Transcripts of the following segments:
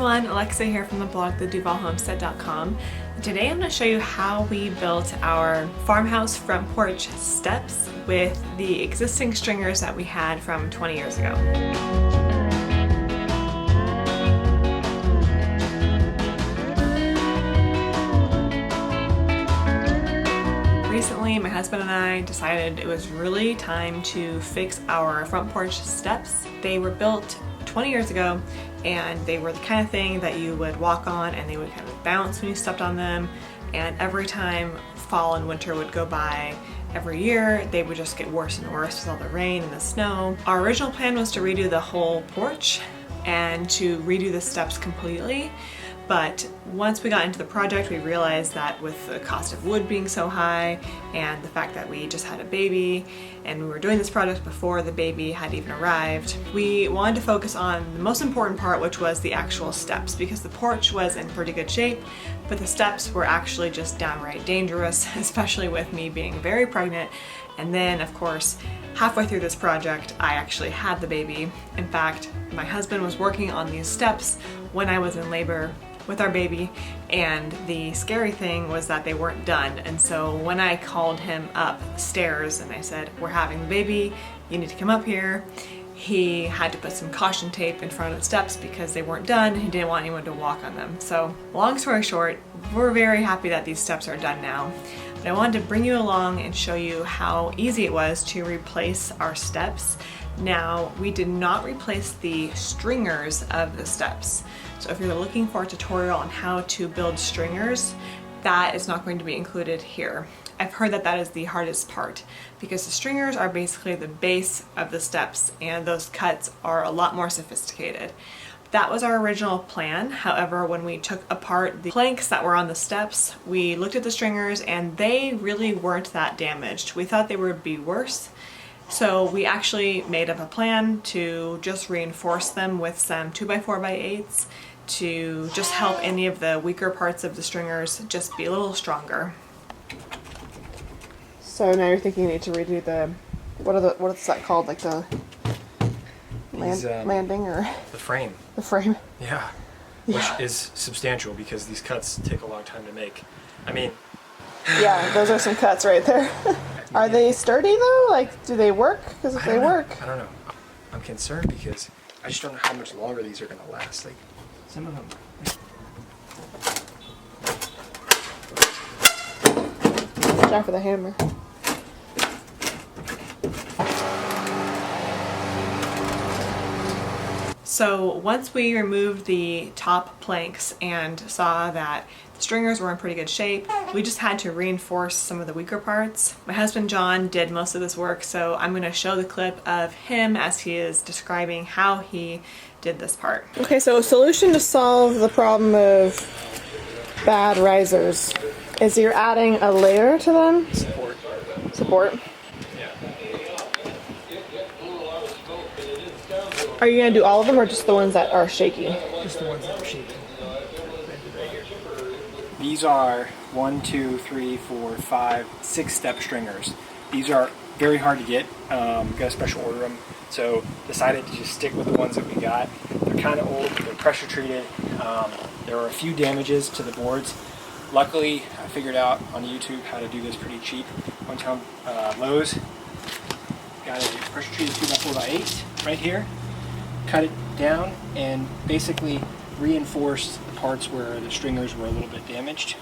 everyone, Alexa here from the blog theduvallhomestead.com. Today I'm going to show you how we built our farmhouse front porch steps with the existing stringers that we had from 20 years ago. Recently, my husband and I decided it was really time to fix our front porch steps. They were built 20 years ago and they were the kind of thing that you would walk on and they would kind of bounce when you stepped on them, and every time fall and winter would go by, every year they would just get worse and worse with all the rain and the snow. Our original plan was to redo the whole porch and to redo the steps completely. But once we got into the project, we realized that with the cost of wood being so high and the fact that we just had a baby and we were doing this project before the baby had even arrived, we wanted to focus on the most important part, which was the actual steps, because the porch was in pretty good shape, but the steps were actually just downright dangerous, especially with me being very pregnant. And then, of course, halfway through this project, I actually had the baby. In fact, my husband was working on these steps when I was in labor with our baby, and the scary thing was that they weren't done. And so when I called him upstairs and I said, we're having the baby, you need to come up here, he had to put some caution tape in front of the steps because they weren't done. He didn't want anyone to walk on them. So long story short, we're very happy that these steps are done now. But I wanted to bring you along and show you how easy it was to replace our steps. Now, we did not replace the stringers of the steps. So if you're looking for a tutorial on how to build stringers, that is not going to be included here. I've heard that that is the hardest part because the stringers are basically the base of the steps and those cuts are a lot more sophisticated. That was our original plan. However, when we took apart the planks that were on the steps, we looked at the stringers and they really weren't that damaged. We thought they would be worse. So we actually made up a plan to just reinforce them with some 2x4x8s to just help any of the weaker parts of the stringers just be a little stronger. So now you're thinking you need to redo the, what is that called? Like the landing or? The frame. The frame. Yeah. Which is substantial because these cuts take a long time to make. I mean. Yeah, those are some cuts right there. Are they sturdy though? Like, do they work? Because if they work. I don't know. I'm concerned because I just don't know how much longer these are going to last. Like, some of them. Try for the hammer. So once we removed the top planks and saw that the stringers were in pretty good shape, we just had to reinforce some of the weaker parts. My husband John did most of this work, so I'm going to show the clip of him as he is describing how he did this part. Okay, so a solution to solve the problem of bad risers is you're adding a layer to them? Support. Are you going to do all of them or just the ones that are shaky? Just the ones that are shaky. These are 1, 2, 3, 4, 5, 6 step stringers. These are very hard to get. Got to special order them. So decided to just stick with the ones that we got. They're kind of old. They're pressure treated. There were a few damages to the boards. Luckily, I figured out on YouTube how to do this pretty cheap. Went to Lowe's. Got a pressure treated 2x4x8 right here. Cut it down and basically reinforced the parts where the stringers were a little bit damaged.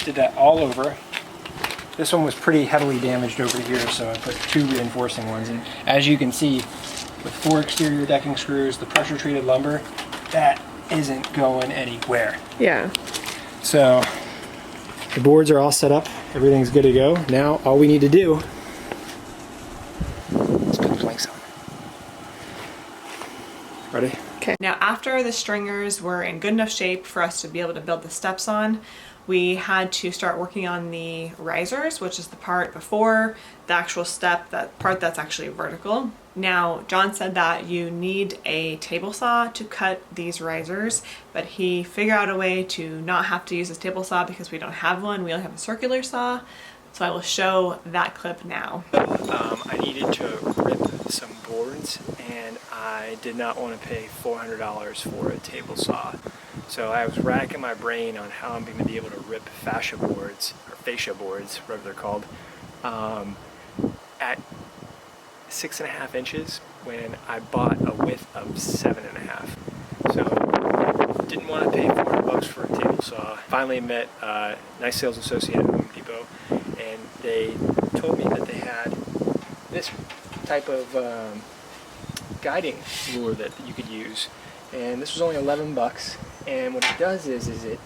Did that all over. This one was pretty heavily damaged over here, so I put 2 reinforcing ones. And as you can see, with 4 exterior decking screws, the pressure treated lumber, that isn't going anywhere. Yeah. So the boards are all set up. Everything's good to go. Now all we need to do is put the planks on. Ready? Okay. Now after the stringers were in good enough shape for us to be able to build the steps on, we had to start working on the risers, which is the part before the actual step, that part that's actually vertical. Now, John said that you need a table saw to cut these risers, but he figured out a way to not have to use this table saw because we don't have one. We only have a circular saw. So I will show that clip now. I needed to rip some boards, and I did not want to pay $400 for a table saw. So I was racking my brain on how I'm going to be able to rip fascia boards, or fascia boards, whatever they're called, at 6.5 inches when I bought a width of 7.5. So didn't want to pay $400 for a table saw. Finally met a nice sales associate at Home Depot, and they told me that they had this type of guiding ruler that you could use, and this was only 11 bucks. And what it does is it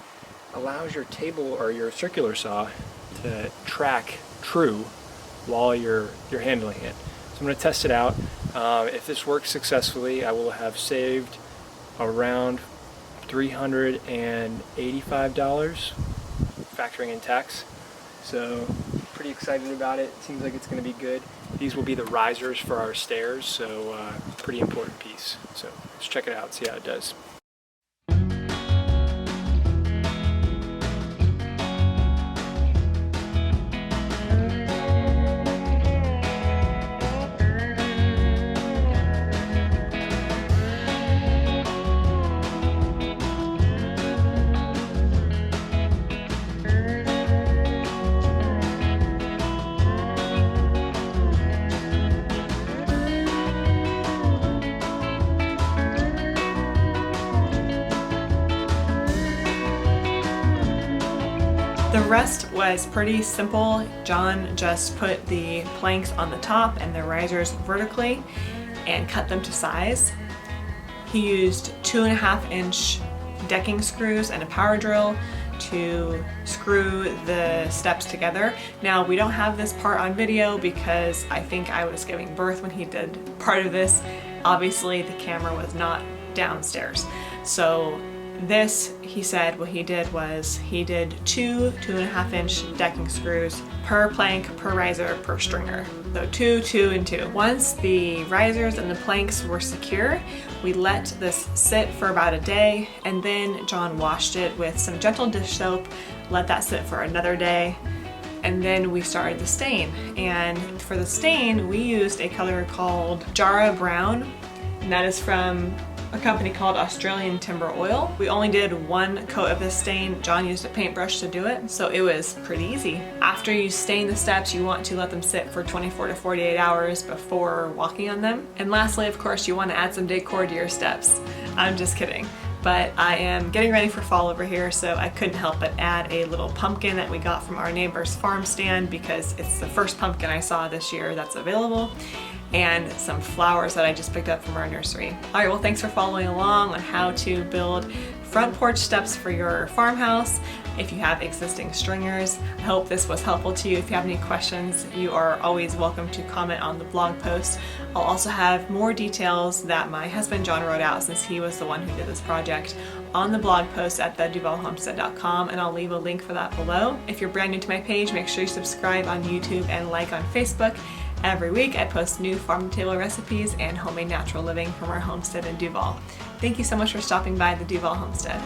allows your table or your circular saw to track true while you're handling it. So I'm going to test it out. If this works successfully, I will have saved around $385 factoring in tax. So pretty excited about it. Seems like it's going to be good. These will be the risers for our stairs, so pretty important piece. So let's check it out, see how it does. The rest was pretty simple. John just put the planks on the top and the risers vertically and cut them to size. He used 2.5-inch decking screws and a power drill to screw the steps together. Now, we don't have this part on video because I think I was giving birth when he did part of this. Obviously, the camera was not downstairs. So this, he said, what he did was he did 2.5-inch decking screws per plank, per riser, per stringer. So 2, 2, and 2. Once the risers and the planks were secure, we let this sit for about a day, and then John washed it with some gentle dish soap, let that sit for another day, and then we started the stain. And for the stain, we used a color called Jara Brown, and that is from a company called Australian Timber Oil. We only did one coat of this stain. John used a paintbrush to do it, so it was pretty easy. After you stain the steps, you want to let them sit for 24 to 48 hours before walking on them. And lastly, of course, you want to add some decor to your steps. I'm just kidding. But I am getting ready for fall over here, so I couldn't help but add a little pumpkin that we got from our neighbor's farm stand because it's the first pumpkin I saw this year that's available, and some flowers that I just picked up from our nursery. All right, well, thanks for following along on how to build front porch steps for your farmhouse. If you have existing stringers, I hope this was helpful to you. If you have any questions, you are always welcome to comment on the blog post. I'll also have more details that my husband John wrote out, since he was the one who did this project, on the blog post at theduvallhomestead.com, and I'll leave a link for that below. If you're brand new to my page, make sure you subscribe on YouTube and like on Facebook. Every week I post new farm-to-table recipes and homemade natural living from our homestead in Duvall. Thank you so much for stopping by the Duvall Homestead.